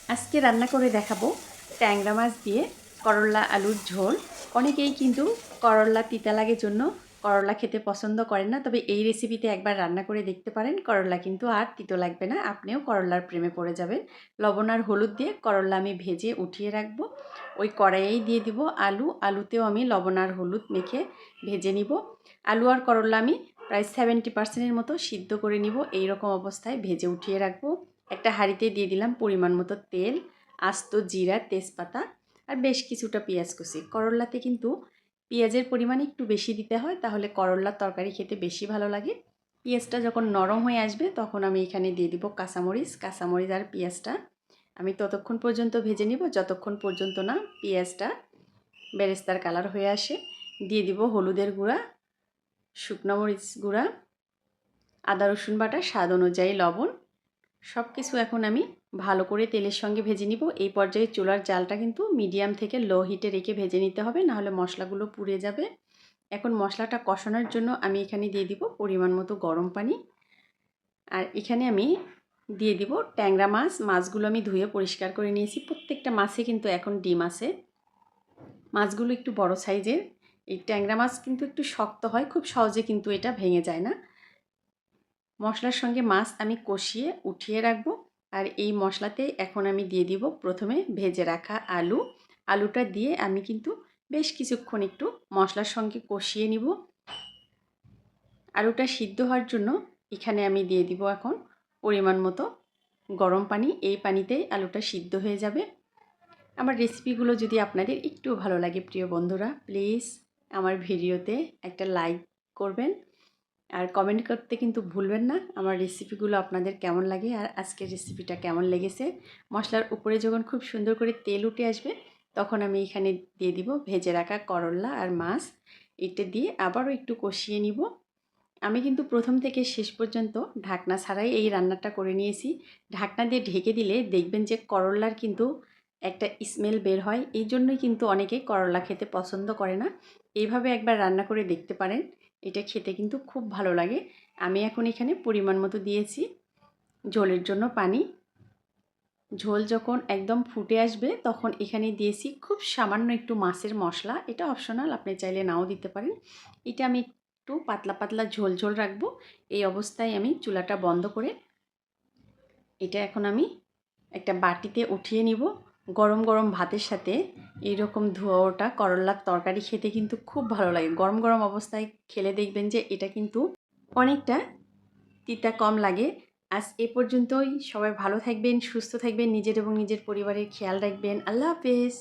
আজকে রান্না করে দেখাবো ট্যাংরা মাছ দিয়ে করলা আলুর ঝোল। অনেকেই কিন্তু করলা তিতা লাগে জন্য করলা খেতে পছন্দ করেন না, তবে এই রেসিপিতে একবার রান্না করে দেখতে পারেন। করলা কিন্তু আর তিতো লাগবে না, আপনিও করলার প্রেমে পড়ে যাবেন। লবণ আর হলুদ দিয়ে করলা আমি ভেজে উঠিয়ে রাখবো। ওই কড়াইয়েই দিয়ে দিব আলুতেও আমি লবণ আর হলুদ মেখে ভেজে নিব। আলু আর করলা আমি প্রায় 70% মতো সিদ্ধ করে নিব। এই রকম অবস্থায় ভেজে উঠিয়ে রাখবো। একটা হাঁড়িতে দিয়ে দিলাম পরিমাণ মতো তেল, আস্ত জিরা, তেজপাতা আর বেশ কিছুটা পেঁয়াজ কুচি। করলাতে কিন্তু পেঁয়াজের পরিমাণ একটু বেশি দিতে হয়, তাহলে করলার তরকারি খেতে বেশি ভালো লাগে। পেঁয়াজটা যখন নরম হয়ে আসবে তখন আমি এখানে দিয়ে দিব কাঁচামরিচ আর পেঁয়াজটা আমি ততক্ষণ পর্যন্ত ভেজে নিব যতক্ষণ পর্যন্ত না পেঁয়াজটা বেরেস্তার কালার হয়ে আসে। দিয়ে দিব হলুদের গুঁড়া, শুকনো মরিচ গুঁড়া, আদা রসুন বাটা, স্বাদ অনুযায়ী লবণ। সব কিছু এখন আমি ভালো করে তেলের সঙ্গে ভেজে নিব। এই পর্যায়ে চুলার জালটা কিন্তু মিডিয়াম থেকে লো হিটে রেখে ভেজে নিতে হবে, নাহলে মশলাগুলো পুড়ে যাবে। এখন মশলাটা কষানোর জন্য আমি এখানে দিয়ে দিব পরিমাণ মতো গরম পানি। আর এখানে আমি দিয়ে দিব ট্যাংরা মাছগুলো আমি ধুয়ে পরিষ্কার করে নিয়েছি। প্রত্যেকটা মাছে কিন্তু এখন ডিম আছে। মাছগুলো একটু বড় সাইজের। এই ট্যাংরা মাছ কিন্তু একটু শক্ত হয়, খুব সহজে কিন্তু এটা ভেঙে যায় না। মশলার সঙ্গে মাছ আমি কষিয়ে উঠিয়ে রাখবো। আর এই মশলাতে এখন আমি দিয়ে দিব প্রথমে ভেজে রাখা আলুটা দিয়ে আমি কিন্তু বেশ কিছুক্ষণ একটু মশলার সঙ্গে কষিয়ে নিব। আলুটা সিদ্ধ হওয়ার জন্য এখানে আমি দিয়ে দিব এখন পরিমাণ মতো গরম পানি। এই পানিতেই আলুটা সিদ্ধ হয়ে যাবে। আমার রেসিপিগুলো যদি আপনাদের একটু ভালো লাগে প্রিয় বন্ধুরা, প্লিজ আমার ভিডিওতে একটা লাইক করবেন আর কমেন্ট করতে কিন্তু ভুলবেন না আমার রেসিপিগুলো আপনাদের কেমন লাগে আর আজকের রেসিপিটা কেমন লেগেছে। মশলার উপরে যখন খুব সুন্দর করে তেল উঠে আসবে তখন আমি এখানে দিয়ে দিব ভেজে রাখা করলা আর মাছ। এটা দিয়ে আবারও একটু কষিয়ে নিব। আমি কিন্তু প্রথম থেকে শেষ পর্যন্ত ঢাকনা ছাড়াই এই রান্নাটা করে নিয়েছি। ঢাকনা দিয়ে ঢেকে দিলে দেখবেন যে করলার কিন্তু একটা স্মেল বের হয়, এই জন্যই কিন্তু অনেকে করলা খেতে পছন্দ করে না। এইভাবে একবার রান্না করে দেখতে পারেন, এটা খেতে কিন্তু খুব ভালো লাগে। আমি এখন এখানে পরিমাণ মতো দিয়েছি ঝোলের জন্য পানি। ঝোল যখন একদম ফুটে আসবে তখন এখানে দিয়েছি খুব সামান্য একটু মাছের মশলা। এটা অপশনাল, আপনি চাইলে নাও দিতে পারেন। এটা আমি একটু পাতলা পাতলা ঝোল ঝোল রাখবো। এই অবস্থায় আমি চুলাটা বন্ধ করে এটা এখন আমি একটা বাটিতে উঠিয়ে নিব। গরম গরম ভাতের সাথে এইরকম ধোয়া ওঠা করলার তরকারি খেতে কিন্তু খুব ভালো লাগে। গরম গরম অবস্থায় খেলে দেখবেন যে এটা কিন্তু অনেকটা তিতা কম লাগে। আজ এ পর্যন্তই। সবাই ভালো থাকবেন, সুস্থ থাকবেন, নিজের এবং নিজের পরিবারের খেয়াল রাখবেন। আল্লাহ হাফেজ।